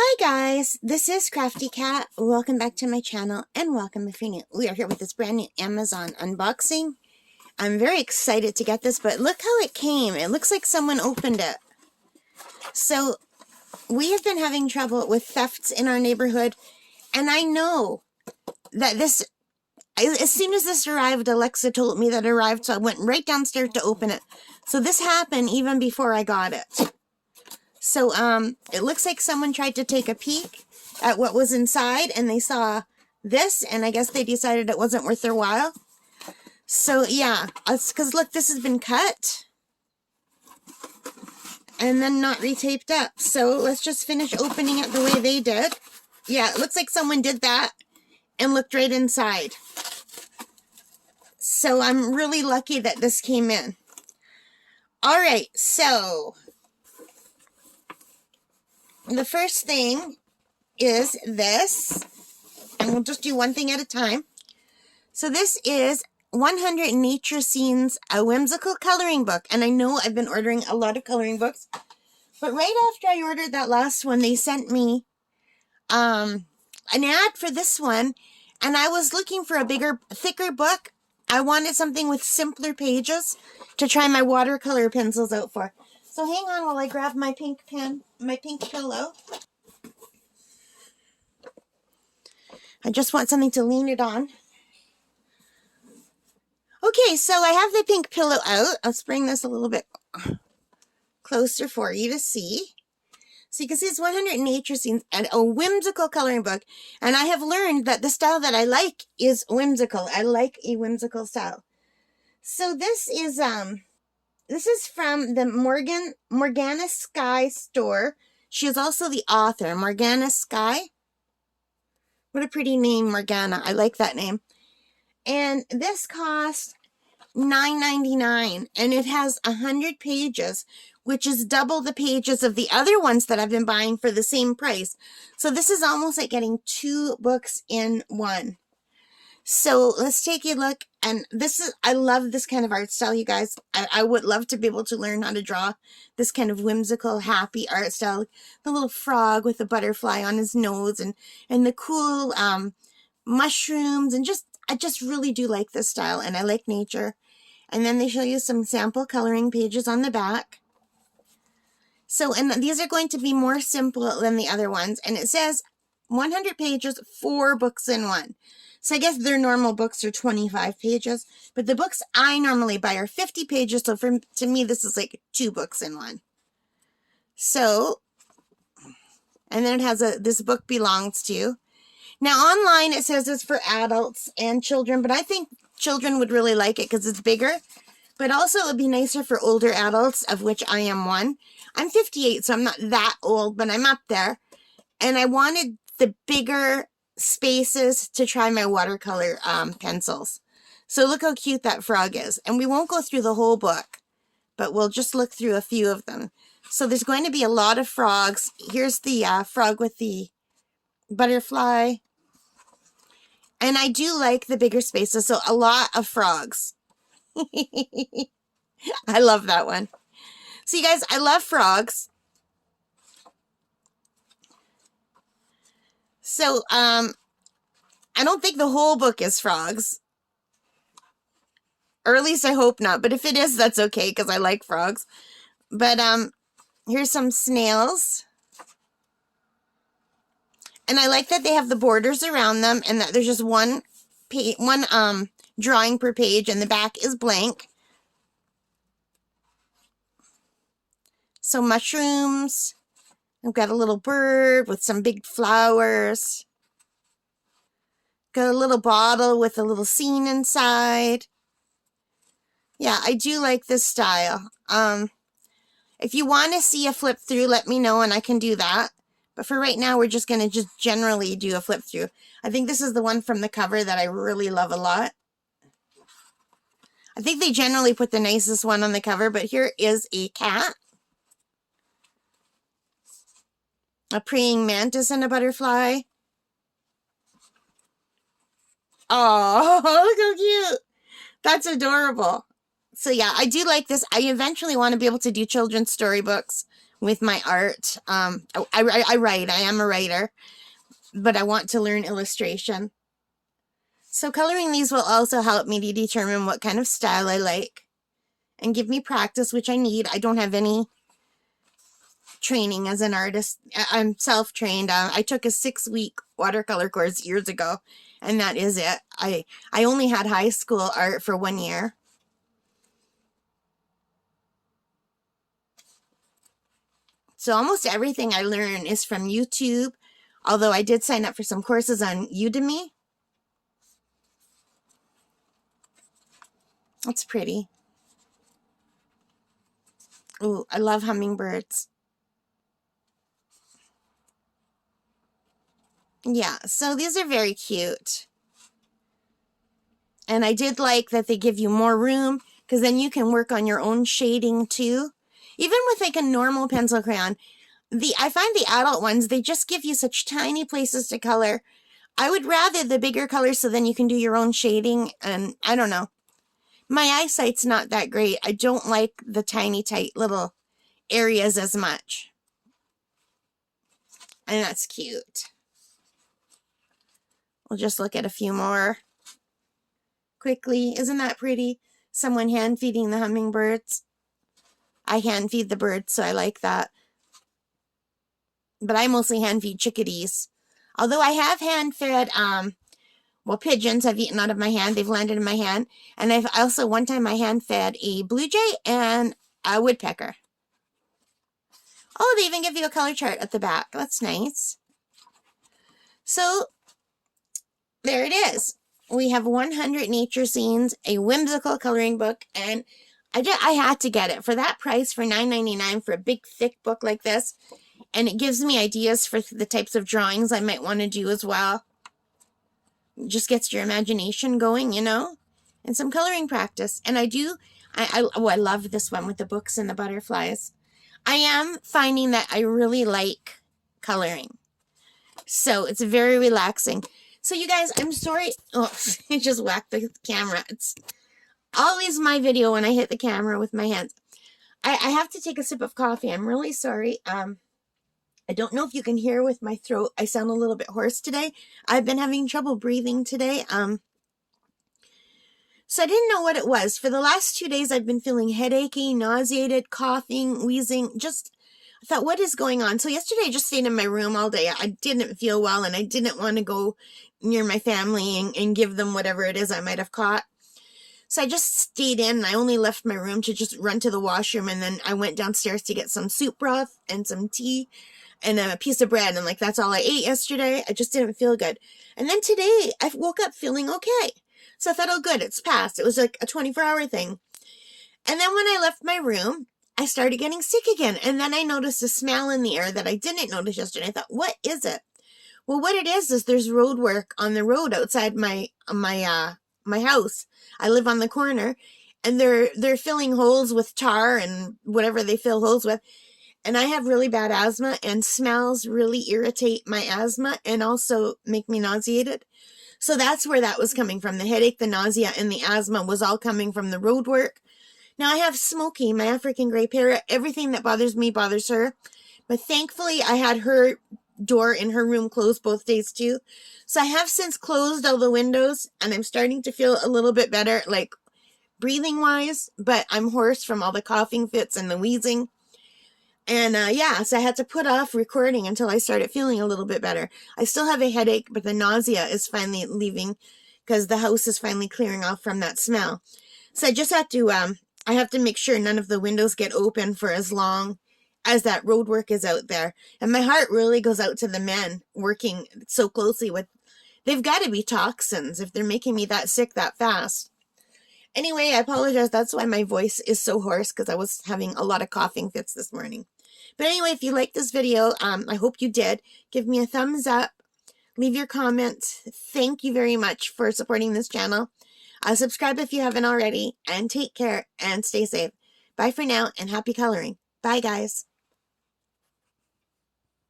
Hi guys, this is Crafty Cat. Welcome back to my channel and welcome if you're new. We are here with this brand new Amazon unboxing. I'm very excited to get this, but look how it came. It looks like someone opened it. So we have been having trouble with thefts in our neighborhood, and I know that as soon as this arrived, Alexa told me that it arrived, so I went right downstairs to open it. So this happened even before I got it. So, it looks like someone tried to take a peek at what was inside, and they saw this, and I guess they decided it wasn't worth their while. So, yeah, because look, this has been cut, and then not retaped up. So, let's just finish opening it the way they did. Yeah, it looks like someone did that and looked right inside. So, I'm really lucky that this came in. Alright, so the first thing is this, and we'll just do one thing at a time. So this is 100 Nature Scenes, a whimsical coloring book. And I know I've been ordering a lot of coloring books, but right after I ordered that last one, they sent me an ad for this one, and I was looking for a bigger, thicker book. I wanted something with simpler pages to try my watercolor pencils out for. So hang on while I grab my pink pen, my pink pillow. I just want something to lean it on. Okay, so I have the pink pillow out. Let's bring this a little bit closer for you to see. So you can see it's 100 Nature Scenes and a whimsical coloring book. And I have learned that the style that I like is whimsical. I like a whimsical style. So this is from the Morgana Sky store. She is also the author, Morgana Sky. What a pretty name, Morgana. I like that name. And this cost $9.99, and it has 100 pages, which is double the pages of the other ones that I've been buying for the same price. So this is almost like getting 2 books in one. So let's take a look, and I love this kind of art style, you guys. I would love to be able to learn how to draw this kind of whimsical, happy art style. The little frog with the butterfly on his nose, and the cool mushrooms, and I just really do like this style, and I like nature. And then they show you some sample coloring pages on the back. So, and these are going to be more simple than the other ones, and it says 100 pages, 4 books in one. So I guess their normal books are 25 pages, but the books I normally buy are 50 pages, so to me this is like 2 books in one. So, and then it has this book belongs to. Now online it says it's for adults and children, but I think children would really like it because it's bigger. But also it would be nicer for older adults, of which I am one. I'm 58, so I'm not that old, but I'm up there. And I wanted the bigger spaces to try my watercolor pencils. So look how cute that frog is. And we won't go through the whole book, but we'll just look through a few of them. So there's going to be a lot of frogs. Here's the frog with the butterfly. And I do like the bigger spaces, so a lot of frogs. I love that one. So you guys, I love frogs. So, I don't think the whole book is frogs. Or at least I hope not. But if it is, that's okay, because I like frogs. But, here's some snails. And I like that they have the borders around them, and that there's just one drawing per page, and the back is blank. So mushrooms. I've got a little bird with some big flowers. Got a little bottle with a little scene inside. Yeah, I do like this style. If you want to see a flip through, let me know and I can do that. But for right now, we're just going to just generally do a flip through. I think this is the one from the cover that I really love a lot. I think they generally put the nicest one on the cover, but here is a cat, a praying mantis, and a butterfly. Oh, look how cute. That's adorable. So yeah, I do like this. I eventually want to be able to do children's storybooks with my art. I write. I am a writer, but I want to learn illustration. So coloring these will also help me to determine what kind of style I like and give me practice, which I need. I don't have any training as an artist. I'm self-trained. I took a 6-week watercolor course years ago, and that is it. I only had high school art for 1 year. So almost everything I learn is from YouTube, although I did sign up for some courses on Udemy. That's pretty. Ooh, I love hummingbirds. Yeah, so these are very cute. And I did like that they give you more room, because then you can work on your own shading too. Even with like a normal pencil crayon, I find the adult ones, they just give you such tiny places to color. I would rather the bigger colors so then you can do your own shading, and I don't know. My eyesight's not that great. I don't like the tiny, tight little areas as much. And that's cute. We'll just look at a few more quickly. Isn't that pretty? Someone hand feeding the hummingbirds. I hand feed the birds, so I like that. But I mostly hand feed chickadees. Although I have hand fed, well, pigeons I've eaten out of my hand. They've landed in my hand. And I've also, one time I hand fed a blue jay and a woodpecker. Oh, they even give you a color chart at the back. That's nice. So, there it is. We have 100 nature scenes, a whimsical coloring book, and I had to get it. For that price, for $9.99 for a big, thick book like this, and it gives me ideas for the types of drawings I might want to do as well. It just gets your imagination going, you know, and some coloring practice. And I love this one with the books and the butterflies. I am finding that I really like coloring. So it's very relaxing. So you guys, I'm sorry. Oh, it just whacked the camera. It's always my video when I hit the camera with my hands. I have to take a sip of coffee. I'm really sorry. I don't know if you can hear with my throat. I sound a little bit hoarse today. I've been having trouble breathing today. So I didn't know what it was. For the last 2 days, I've been feeling headachy, nauseated, coughing, wheezing. I thought, what is going on? So yesterday, I just stayed in my room all day. I didn't feel well, and I didn't want to go near my family and give them whatever it is I might have caught. So I just stayed in, and I only left my room to just run to the washroom, and then I went downstairs to get some soup broth and some tea and a piece of bread, and like that's all I ate yesterday. I just didn't feel good. And then today, I woke up feeling okay. So I thought, oh good, it's passed. It was like a 24-hour thing. And then when I left my room, I started getting sick again. And then I noticed a smell in the air that I didn't notice yesterday. I thought, what is it? Well, what it is there's road work on the road outside my house. I live on the corner, and they're filling holes with tar and whatever they fill holes with. And I have really bad asthma, and smells really irritate my asthma and also make me nauseated. So that's where that was coming from. The headache, the nausea, and the asthma was all coming from the road work. Now I have Smokey, my African gray parrot. Everything that bothers me bothers her. But thankfully I had her door in her room closed both days too. So I have since closed all the windows, and I'm starting to feel a little bit better, like breathing wise, but I'm hoarse from all the coughing fits and the wheezing. And yeah, so I had to put off recording until I started feeling a little bit better. I still have a headache, but the nausea is finally leaving because the house is finally clearing off from that smell. So I just have to, I have to make sure none of the windows get open for as long as that road work is out there. And my heart really goes out to the men working so closely with, they've got to be toxins if they're making me that sick that fast. Anyway, I apologize. That's why my voice is so hoarse, because I was having a lot of coughing fits this morning. But anyway, if you liked this video, I hope you did. Give me a thumbs up. Leave your comments. Thank you very much for supporting this channel. Subscribe if you haven't already. And take care and stay safe. Bye for now, and happy coloring. Bye, guys.